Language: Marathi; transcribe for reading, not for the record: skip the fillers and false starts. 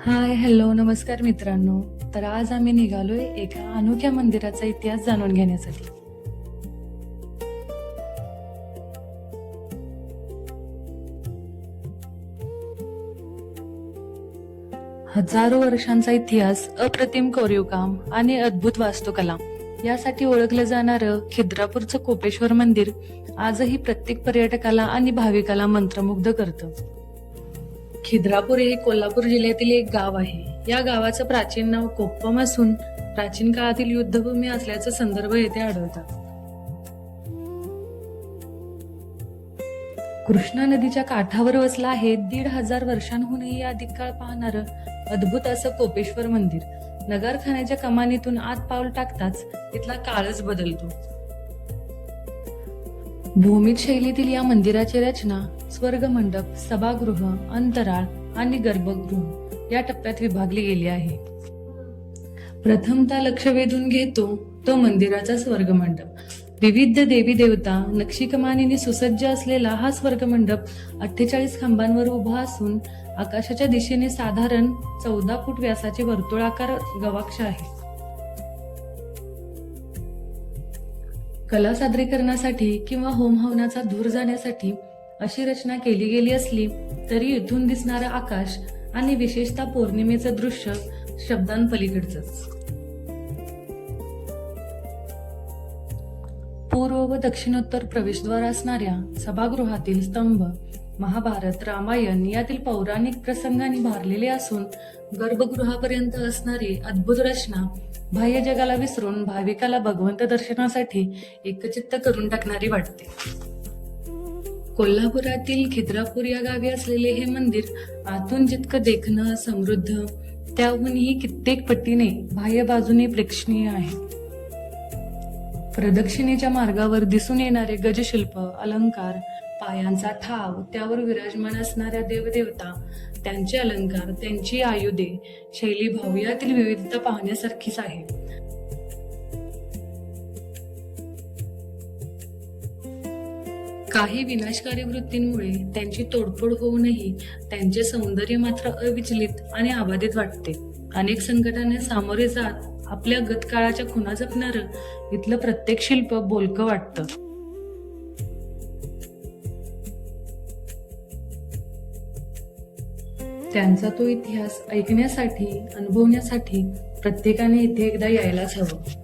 हाय हॅलो नमस्कार मित्रांनो. तर आज आम्ही निघालोय एका अनोख्या मंदिराचा इतिहास जाणून घेण्यासाठी. हजारो वर्षांचा इतिहास, अप्रतिम कोरीवकाम आणि अद्भुत वास्तुकला यासाठी ओळखलं जाणारं खिद्रापूरचं कोपेश्वर मंदिर आजही प्रत्येक पर्यटकाला आणि भाविकाला मंत्रमुग्ध करतं. खिद्रापूर हे कोल्हापूर जिल्ह्यातील एक गाव आहे. या गावाचं प्राचीन नाव कोप्पम असून प्राचीन काळातील युद्धभूमी असल्याचा संदर्भ येथे आढळतात. कृष्णा नदीच्या काठावर वसलं आहे 1500 वर्षांहूनही अधिक काळ पाहणारं अद्भुत असं कोपेश्वर मंदिर. नगारखान्याच्या कमानीतून आत पाऊल टाकताच तिथला काळच बदलतो. भूमित शैलीतील या मंदिराची रचना स्वर्ग मंडप, सभागृह, अंतराळ आणि गर्भगृह या टप्प्यात विभागली गेली आहे. प्रथमतः लक्ष वेधून घेतो तो मंदिराचा स्वर्ग मंडप. विविध देवी देवता नक्षीकमानीने सुसज्ज असलेला हा स्वर्ग मंडप 48 खांबांवर उभा असून आकाशाच्या दिशेने साधारण 14 फूट व्यासाचे वर्तुळाकार गवाक्ष आहे. कला सादरीकरणासाठी किंवा होम हवनाचा धूर जाण्यासाठी अशी रचना केली गेली असली तरी इथून दिसणारं आकाश आणि विशेषतः पौर्णिमेचं दृश्य शब्दांपलीकडचंच. पूर्व व दक्षिणोत्तर प्रवेशद्वार असणाऱ्या सभागृहातील स्तंभ महाभारत, रामायण यातील पौराणिक प्रसंगांनी भारलेले असून गर्भगृहापर्यंत असणारी अद्भुत रचना बाह्य जगाला विसरून भाविकाला भगवंत दर्शनासाठी एकचित्त करून टाकणारी वाटते. कोल्हापुरातील खिद्रापूर या गावी असलेले हे मंदिर आतून जितकं देखणं समृद्ध त्याहूनही कित्येक पटीने बाह्य बाजूने प्रेक्षणीय आहे. प्रदक्षिणेच्या मार्गावर दिसून येणारे गजशिल्प, अलंकार, पायांचा ठाव, त्यावर विराजमान असणाऱ्या देवदेवता, त्यांचे अलंकार, त्यांची आयुधे, शैलीभाव यातील विविधता पाहण्यासारखीच आहे. काही विनाशकारी वृत्तींमुळे त्यांची तोडफोड होऊनही त्यांचे सौंदर्य मात्र अविचलित आणि अबाधित वाटते. अनेक संकटांना सामोरे जात आपल्या गतकाळाच्या खुणा जपणारं इथलं प्रत्येक शिल्प बोलकं वाटतं. त्यांचा तो इतिहास ऐकण्यासाठी, अनुभवण्यासाठी प्रत्येकाने इथे एकदा यायलाच हवं.